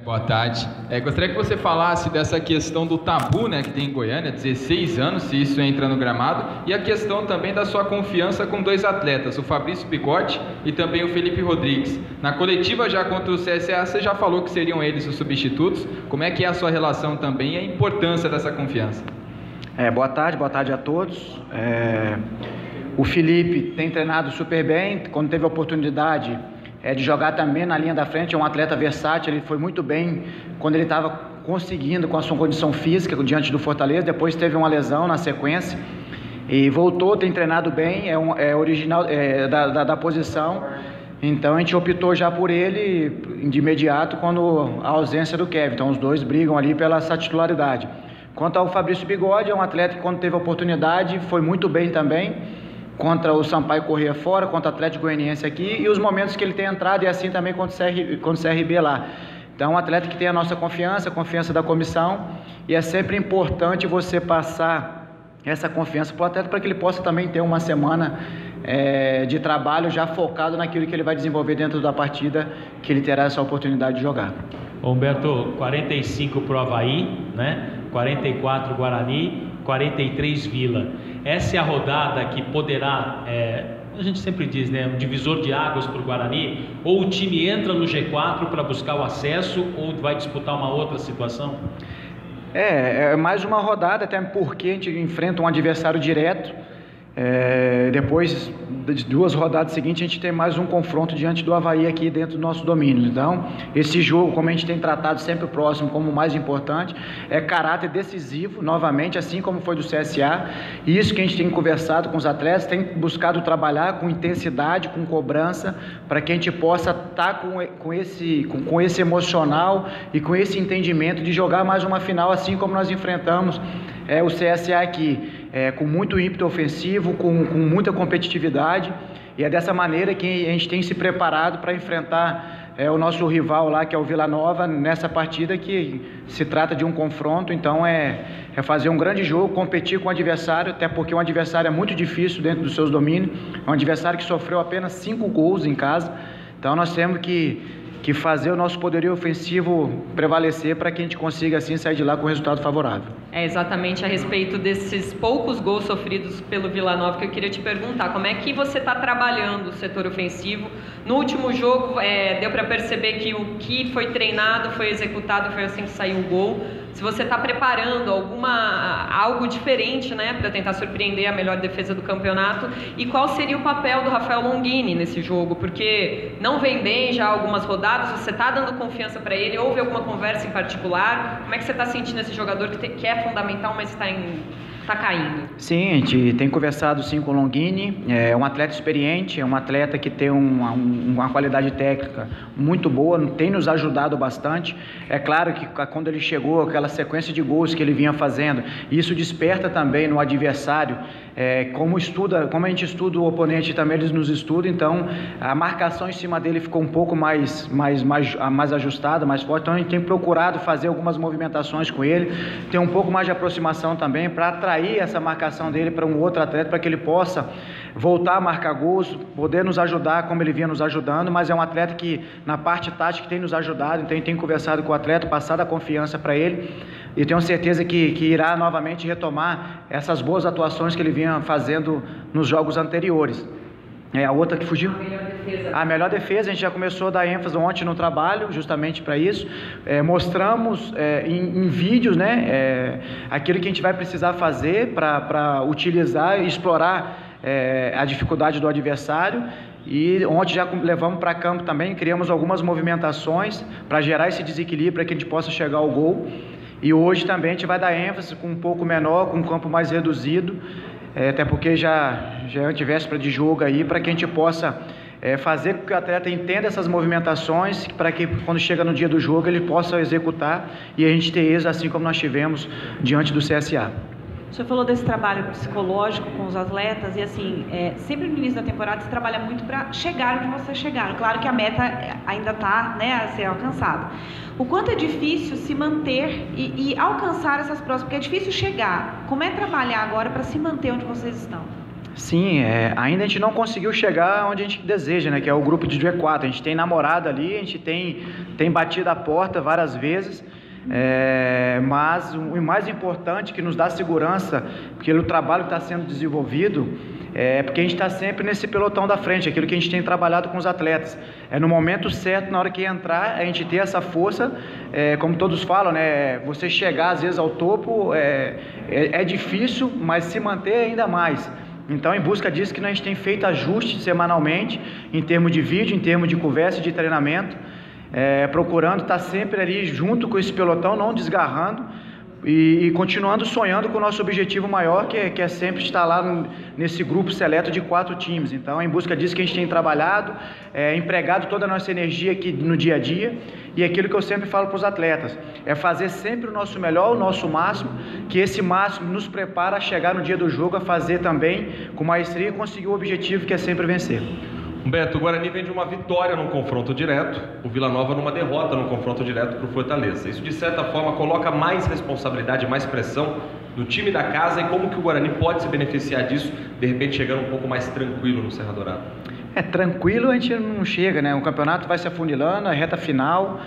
Boa tarde. Gostaria que você falasse dessa questão do tabu, né, que tem em Goiânia, 16 anos, se isso entra no gramado, e a questão também da sua confiança com dois atletas, o Fabrício Bigotti e também o Felipe Rodrigues. Na coletiva já contra o CSA, você já falou que seriam eles os substitutos. Como é que é a sua relação também e a importância dessa confiança? Boa tarde a todos. O Felipe tem treinado super bem, quando teve a oportunidade de jogar também na linha da frente, é um atleta versátil, ele foi muito bem quando ele estava conseguindo com a sua condição física diante do Fortaleza, depois teve uma lesão na sequência e voltou, tem treinado bem, é original da posição, então a gente optou já por ele de imediato quando a ausência do Kevin, então os dois brigam ali pela essa titularidade. Quanto ao Fabrício Bigode, é um atleta que quando teve a oportunidade foi muito bem também, contra o Sampaio Corrêa fora, contra o Atlético Goianiense aqui, e os momentos que ele tem entrado, e assim também contra o CRB lá. Então, é um atleta que tem a nossa confiança, a confiança da comissão, e é sempre importante você passar essa confiança para o atleta, para que ele possa também ter uma semana de trabalho já focado naquilo que ele vai desenvolver dentro da partida, que ele terá essa oportunidade de jogar. Humberto, 45 para o Avaí, né? 44 Guarani, 43 Vila. Essa é a rodada que poderá, a gente sempre diz, né, um divisor de águas para o Guarani, ou o time entra no G4 para buscar o acesso, ou vai disputar uma outra situação? É mais uma rodada, até porque a gente enfrenta um adversário direto. Depois de duas rodadas seguintes, a gente tem mais um confronto diante do Avaí aqui dentro do nosso domínio. Então, esse jogo, como a gente tem tratado sempre o próximo como o mais importante, é caráter decisivo, novamente, assim como foi do CSA. E isso que a gente tem conversado com os atletas, tem buscado trabalhar com intensidade, com cobrança, para que a gente possa estar com esse emocional e com esse entendimento de jogar mais uma final, assim como nós enfrentamos o CSA aqui. Com muito ímpeto ofensivo, com muita competitividade, e é dessa maneira que a gente tem se preparado para enfrentar o nosso rival lá, que é o Vila Nova, nessa partida que se trata de um confronto. Então é fazer um grande jogo, competir com o adversário, até porque um adversário é muito difícil dentro dos seus domínios, é um adversário que sofreu apenas 5 gols em casa, então nós temos que fazer o nosso poderio ofensivo prevalecer para que a gente consiga assim sair de lá com um resultado favorável. É exatamente a respeito desses poucos gols sofridos pelo Vila Nova que eu queria te perguntar. Como é que você está trabalhando o setor ofensivo? No último jogo deu para perceber que o que foi treinado, foi executado, foi assim que saiu o gol. Se você está preparando algo diferente, né, para tentar surpreender a melhor defesa do campeonato, e qual seria o papel do Rafael Longini nesse jogo? Porque não vem bem já algumas rodadas, você está dando confiança para ele? Houve alguma conversa em particular? Como é que você está sentindo esse jogador que é fundamental, mas está caindo? Sim, a gente tem conversado sim com o Longini, é um atleta experiente, é um atleta que tem uma qualidade técnica muito boa, tem nos ajudado bastante. É claro que quando ele chegou, aquela sequência de gols que ele vinha fazendo, isso desperta também no adversário, como a gente estuda o oponente, também eles nos estudam, então a marcação em cima dele ficou um pouco mais ajustada, mais forte, então a gente tem procurado fazer algumas movimentações com ele, ter um pouco mais de aproximação também, para atrair essa marcação dele para um outro atleta, para que ele possa voltar a marcar gols, poder nos ajudar como ele vinha nos ajudando, mas é um atleta que na parte tática tem nos ajudado, então a gente tem conversado com o atleta, passado a confiança para ele, e tenho certeza que irá novamente retomar essas boas atuações que ele vinha fazendo nos jogos anteriores. A outra que fugiu? A melhor defesa, a gente já começou a dar ênfase ontem no trabalho, justamente para isso. Mostramos em vídeos, né, aquilo que a gente vai precisar fazer para utilizar e explorar a dificuldade do adversário. E ontem já levamos para campo também, criamos algumas movimentações para gerar esse desequilíbrio, para que a gente possa chegar ao gol. E hoje também a gente vai dar ênfase com um pouco menor, com um campo mais reduzido, até porque já é antivéspera de jogo aí, para que a gente possa fazer com que o atleta entenda essas movimentações, para que quando chega no dia do jogo ele possa executar e a gente ter êxito, assim como nós tivemos diante do CSA. O senhor falou desse trabalho psicológico com os atletas e assim, sempre no início da temporada se trabalha muito para chegar onde vocês chegaram. Claro que a meta ainda está, né, a ser alcançada. O quanto é difícil se manter e alcançar essas próximas, porque é difícil chegar. Como é trabalhar agora para se manter onde vocês estão? Sim, ainda a gente não conseguiu chegar onde a gente deseja, né, que é o grupo de G4. A gente tem namorado ali, a gente tem batido a porta várias vezes, mas o mais importante que nos dá segurança, pelo trabalho que está sendo desenvolvido, porque a gente está sempre nesse pelotão da frente, aquilo que a gente tem trabalhado com os atletas. No momento certo, na hora que entrar, a gente ter essa força, como todos falam, né, você chegar às vezes ao topo é difícil, mas se manter ainda mais. Então, em busca disso que a gente tem feito ajustes semanalmente, em termos de vídeo, em termos de conversa e de treinamento, procurando estar sempre ali junto com esse pelotão, não desgarrando e continuando sonhando com o nosso objetivo maior, que é sempre estar lá nesse grupo seleto de 4 times. Então, é em busca disso que a gente tem trabalhado, empregado toda a nossa energia aqui no dia a dia, e aquilo que eu sempre falo para os atletas, é fazer sempre o nosso melhor, o nosso máximo, que esse máximo nos prepara a chegar no dia do jogo, a fazer também com maestria e conseguir o objetivo que é sempre vencer. Humberto, o Guarani vem de uma vitória num confronto direto, o Vila Nova numa derrota num confronto direto para o Fortaleza. Isso, de certa forma, coloca mais responsabilidade, mais pressão no time da casa, e como que o Guarani pode se beneficiar disso, de repente chegando um pouco mais tranquilo no Serra Dourada? Tranquilo a gente não chega, né? O campeonato vai se afunilando, a reta final,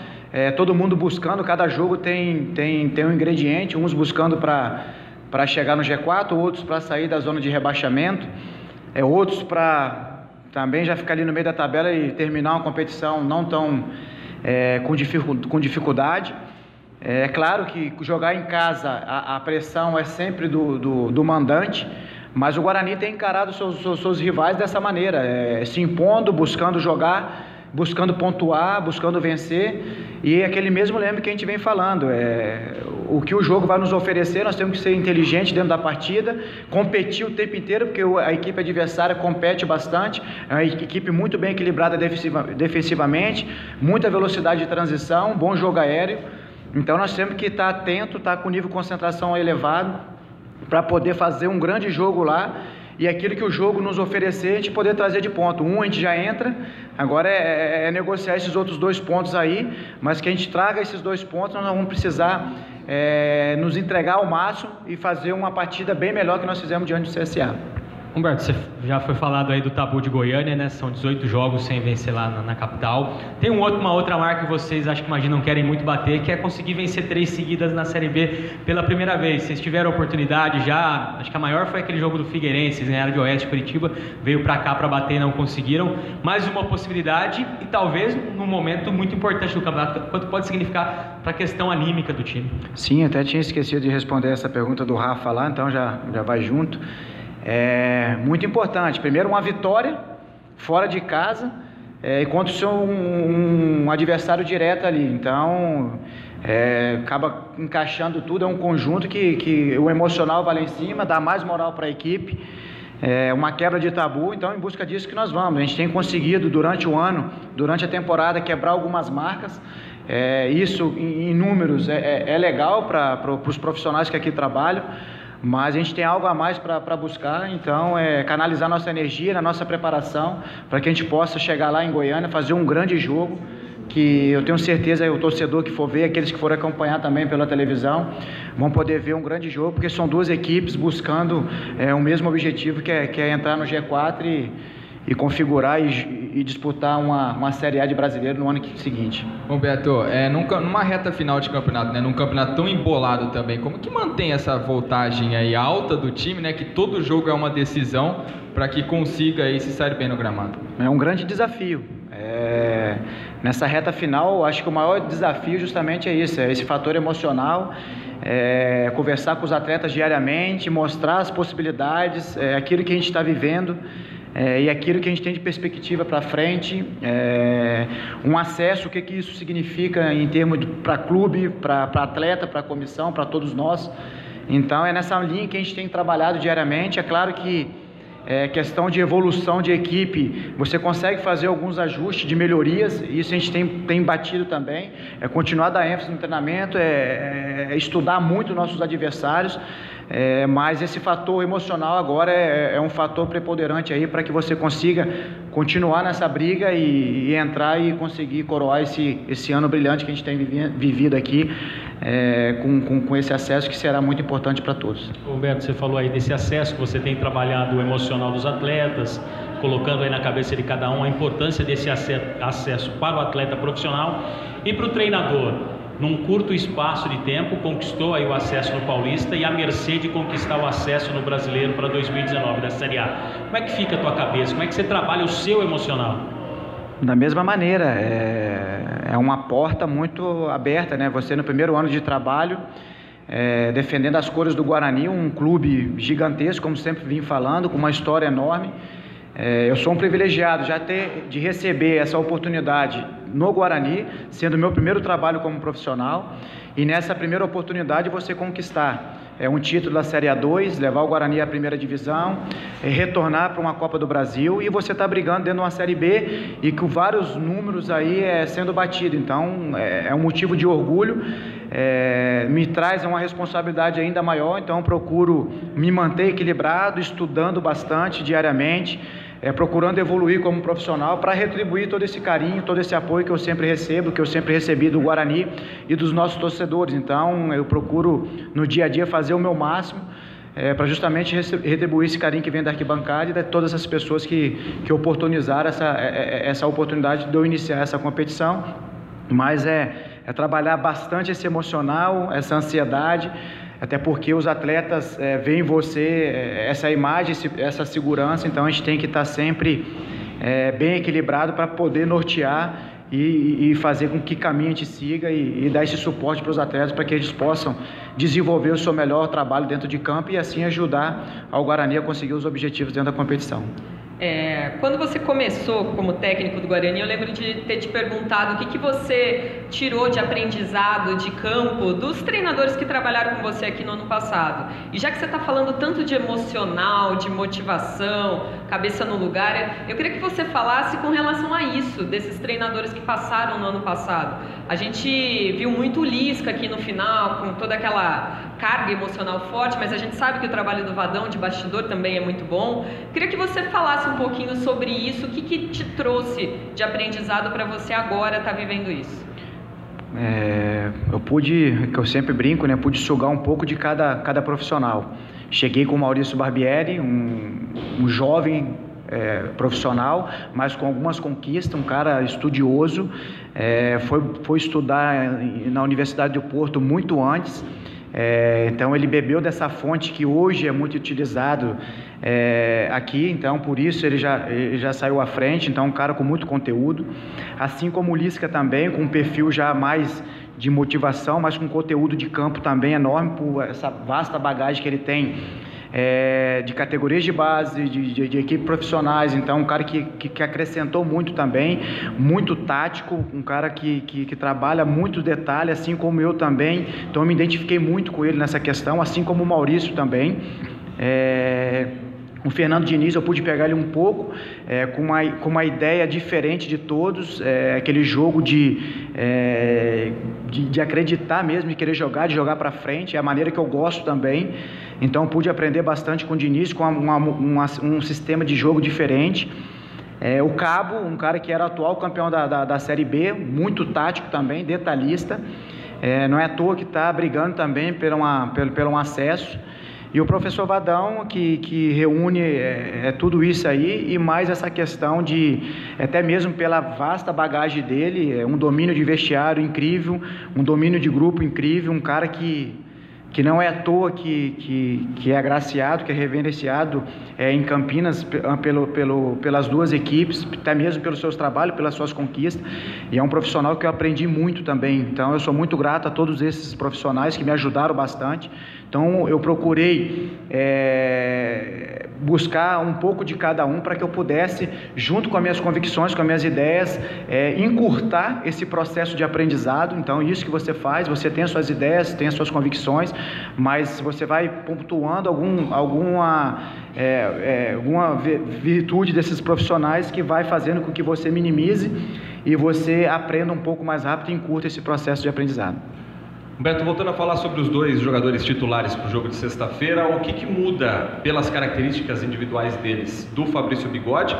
todo mundo buscando, cada jogo tem um ingrediente, uns buscando para chegar no G4, outros para sair da zona de rebaixamento, outros para também já ficar ali no meio da tabela e terminar uma competição não tão com dificuldade. É claro que jogar em casa a pressão é sempre do mandante, mas o Guarani tem encarado seus rivais dessa maneira, se impondo, buscando jogar, buscando pontuar, buscando vencer, e é aquele mesmo lema que a gente vem falando, o que o jogo vai nos oferecer, nós temos que ser inteligentes dentro da partida, competir o tempo inteiro, porque a equipe adversária compete bastante, é uma equipe muito bem equilibrada defensivamente, muita velocidade de transição, bom jogo aéreo, então nós temos que estar atento, estar com nível de concentração elevado, para poder fazer um grande jogo lá, e aquilo que o jogo nos oferecer, a gente poder trazer de ponto. A gente já entra, agora é negociar esses outros 2 pontos aí, mas que a gente traga esses 2 pontos, nós vamos precisar nos entregar ao máximo e fazer uma partida bem melhor que nós fizemos diante do CSA. Humberto, você já foi falado aí do tabu de Goiânia, né? São 18 jogos sem vencer lá na capital. Tem uma outra marca que vocês acho que imaginam querem muito bater, que é conseguir vencer 3 seguidas na Série B pela primeira vez. Vocês tiveram oportunidade já, acho que a maior foi aquele jogo do Figueirense, vocês ganharam de Oeste Curitiba, veio para cá para bater e não conseguiram. Mais uma possibilidade e talvez num momento muito importante do campeonato, quanto pode significar para a questão anímica do time. Sim, até tinha esquecido de responder essa pergunta do Rafa lá, então já vai junto. Muito importante, primeiro uma vitória fora de casa, contra um adversário direto ali, então acaba encaixando tudo, é um conjunto que o emocional vai lá em cima, dá mais moral para a equipe, uma quebra de tabu, então em busca disso que nós vamos. A gente tem conseguido durante o ano, durante a temporada, quebrar algumas marcas, isso em números é legal para os profissionais que aqui trabalham, mas a gente tem algo a mais para buscar, então canalizar nossa energia na nossa preparação, para que a gente possa chegar lá em Goiânia, fazer um grande jogo, que eu tenho certeza o torcedor que for ver, aqueles que forem acompanhar também pela televisão, vão poder ver um grande jogo, porque são 2 equipes buscando o mesmo objetivo, que é entrar no G4 e configurar e disputar uma Série A de brasileiro no ano seguinte. Humberto, numa reta final de campeonato, né, num campeonato tão embolado também, como que mantém essa voltagem aí alta do time, né, que todo jogo é uma decisão, para que consiga aí se sair bem no gramado? É um grande desafio. Nessa reta final, acho que o maior desafio justamente é isso, esse fator emocional, conversar com os atletas diariamente, mostrar as possibilidades, aquilo que a gente está vivendo, e aquilo que a gente tem de perspectiva para frente, um acesso, o que isso significa em termos para clube, para atleta, para comissão, para todos nós. Então é nessa linha que a gente tem trabalhado diariamente. É claro que questão de evolução de equipe, você consegue fazer alguns ajustes de melhorias, isso a gente tem batido também, continuar a dar ênfase no treinamento, estudar muito nossos adversários, mas esse fator emocional agora é um fator preponderante aí para que você consiga continuar nessa briga e entrar e conseguir coroar esse ano brilhante que a gente tem vivido aqui com esse acesso que será muito importante para todos. Humberto, você falou aí desse acesso que você tem trabalhado o emocional dos atletas, colocando aí na cabeça de cada um a importância desse acesso para o atleta profissional e para o treinador. Num curto espaço de tempo, conquistou aí o acesso no Paulista e a mercê de conquistar o acesso no Brasileiro para 2019 da Série A. Como é que fica a tua cabeça? Como é que você trabalha o seu emocional? Da mesma maneira, é uma porta muito aberta, né? Você no primeiro ano de trabalho, defendendo as cores do Guarani, um clube gigantesco, como sempre vim falando, com uma história enorme. Eu sou um privilegiado de receber essa oportunidade no Guarani, sendo meu primeiro trabalho como profissional, e nessa primeira oportunidade você conquistar um título da Série A2, levar o Guarani à primeira divisão, retornar para uma Copa do Brasil, e você está brigando dentro de uma Série B e com vários números aí sendo batido. Então é um motivo de orgulho, me traz uma responsabilidade ainda maior. Então procuro me manter equilibrado, estudando bastante diariamente, procurando evoluir como profissional para retribuir todo esse carinho, todo esse apoio que eu sempre recebo, que eu sempre recebi do Guarani e dos nossos torcedores. Então eu procuro no dia a dia fazer o meu máximo para justamente retribuir esse carinho que vem da arquibancada e de todas as pessoas que oportunizaram essa oportunidade de eu iniciar essa competição. Mas é trabalhar bastante esse emocional, essa ansiedade, até porque os atletas veem em você essa imagem, essa segurança. Então a gente tem que estar sempre bem equilibrado para poder nortear e fazer com que caminho a gente siga e dar esse suporte para os atletas, para que eles possam desenvolver o seu melhor trabalho dentro de campo e assim ajudar ao Guarani a conseguir os objetivos dentro da competição. Quando você começou como técnico do Guarani, eu lembro de ter te perguntado o que você tirou de aprendizado de campo dos treinadores que trabalharam com você aqui no ano passado. E já que você está falando tanto de emocional, de motivação, cabeça no lugar, eu queria que você falasse com relação a isso, desses treinadores que passaram no ano passado. A gente viu muito o Lisca aqui no final, com toda aquela carga emocional forte, mas a gente sabe que o trabalho do Vadão de bastidor também é muito bom. Queria que você falasse um pouquinho sobre isso, o que te trouxe de aprendizado para você agora estar vivendo isso? Eu pude, que eu sempre brinco, né, pude sugar um pouco de cada profissional. Cheguei com o Maurício Barbieri, um jovem profissional, mas com algumas conquistas, um cara estudioso, foi estudar na Universidade do Porto muito antes. Então ele bebeu dessa fonte que hoje é muito utilizado aqui, então por isso ele já saiu à frente. Então um cara com muito conteúdo, assim como o Lisca também, com um perfil já mais de motivação, mas com conteúdo de campo também enorme, por essa vasta bagagem que ele tem de categorias de base, de equipes profissionais. Então um cara que acrescentou muito também, muito tático, um cara que trabalha muito detalhe, assim como eu também. Então eu me identifiquei muito com ele nessa questão, assim como o Maurício também. O Fernando Diniz, eu pude pegar ele um pouco, com uma ideia diferente de todos, aquele jogo de acreditar mesmo, de querer jogar, de jogar para frente, é a maneira que eu gosto também. Então pude aprender bastante com o Diniz, com um sistema de jogo diferente. O Cabo, um cara que era atual campeão da Série B, muito tático também, detalhista, não é à toa que está brigando também pelo um acesso. E o professor Vadão, que reúne tudo isso aí e mais essa questão de, até mesmo pela vasta bagagem dele, um domínio de vestiário incrível, um domínio de grupo incrível, um cara que não é à toa que é agraciado, que é reverenciado em Campinas pelas duas equipes, até mesmo pelos seus trabalhos, pelas suas conquistas, e é um profissional que eu aprendi muito também. Então eu sou muito grato a todos esses profissionais que me ajudaram bastante. Então eu procurei buscar um pouco de cada um para que eu pudesse, junto com as minhas convicções, com as minhas ideias, encurtar esse processo de aprendizado. Então isso que você faz, você tem as suas ideias, tem as suas convicções, mas você vai pontuando alguma virtude desses profissionais que vai fazendo com que você minimize e você aprenda um pouco mais rápido e encurta esse processo de aprendizado. Humberto, voltando a falar sobre os dois jogadores titulares para o jogo de sexta-feira, o que muda pelas características individuais deles, do Fabrício Bigode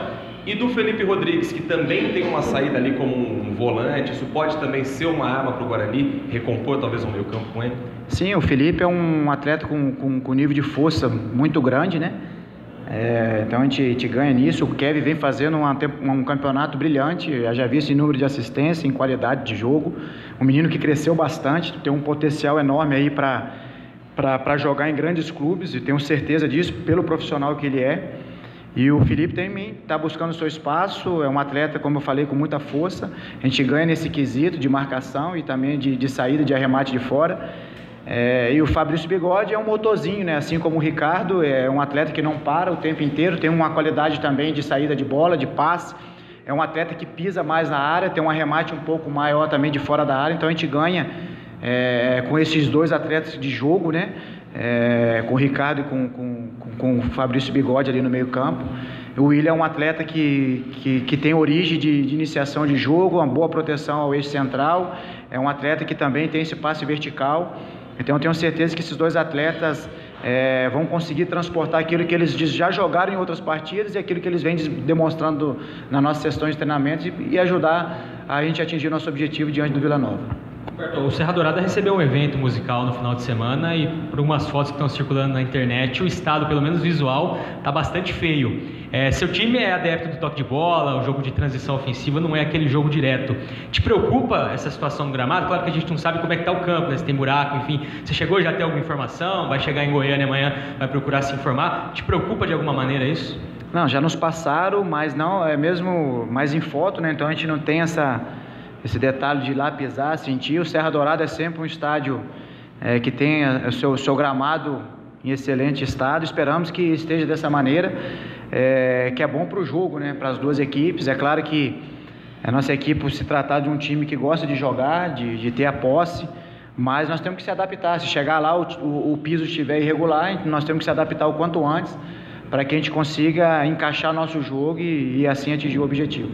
e do Felipe Rodrigues, que também tem uma saída ali como um volante? Isso pode também ser uma arma para o Guarani, recompor talvez um meio campo com ele? Sim, o Felipe é um atleta com nível de força muito grande, né? Então a gente ganha nisso. O Kevin vem fazendo um campeonato brilhante. Eu já vi esse número de assistência, em qualidade de jogo. Um menino que cresceu bastante, tem um potencial enorme aí para jogar em grandes clubes, e tenho certeza disso pelo profissional que ele é. E o Felipe também está buscando o seu espaço. É um atleta, como eu falei, com muita força. A gente ganha nesse quesito de marcação e também de saída, de arremate de fora. E o Fabrício Bigode é um motorzinho, né? Assim como o Ricardo, é um atleta que não para o tempo inteiro, tem uma qualidade também de saída de bola, de passe. É um atleta que pisa mais na área, tem um arremate um pouco maior também de fora da área. Então a gente ganha com esses dois atletas de jogo, né? Com o Ricardo e com o Fabrício Bigode ali no meio campo. O William é um atleta que tem origem de iniciação de jogo, uma boa proteção ao eixo central. É um atleta que também tem esse passe vertical. Então eu tenho certeza que esses dois atletas vão conseguir transportar aquilo que eles já jogaram em outras partidas e aquilo que eles vêm demonstrando nas nossas sessões de treinamento e ajudar a gente a atingir nosso objetivo diante do Vila Nova. Roberto, o Serra Dourada recebeu um evento musical no final de semana e por algumas fotos que estão circulando na internet, o estado, pelo menos visual, está bastante feio. Seu time é adepto do toque de bola, o jogo de transição ofensiva não é aquele jogo direto. Te preocupa essa situação do gramado? Claro que a gente não sabe como é que está o campo, né? Se tem buraco, enfim. Você chegou já a ter alguma informação? Vai chegar em Goiânia amanhã, vai procurar se informar? Te preocupa de alguma maneira isso? Não, já nos passaram, mas não, é mesmo mais em foto, né? Então a gente não tem esse detalhe de ir lá pisar, sentir. O Serra Dourada é sempre um estádio que tem o seu gramado em excelente estado. Esperamos que esteja dessa maneira, que é bom para o jogo, né? Para as duas equipes. É claro que a nossa equipe, por se tratar de um time que gosta de jogar, de ter a posse, mas nós temos que se adaptar. Se chegar lá o piso estiver irregular, nós temos que se adaptar o quanto antes para que a gente consiga encaixar nosso jogo e assim atingir o objetivo.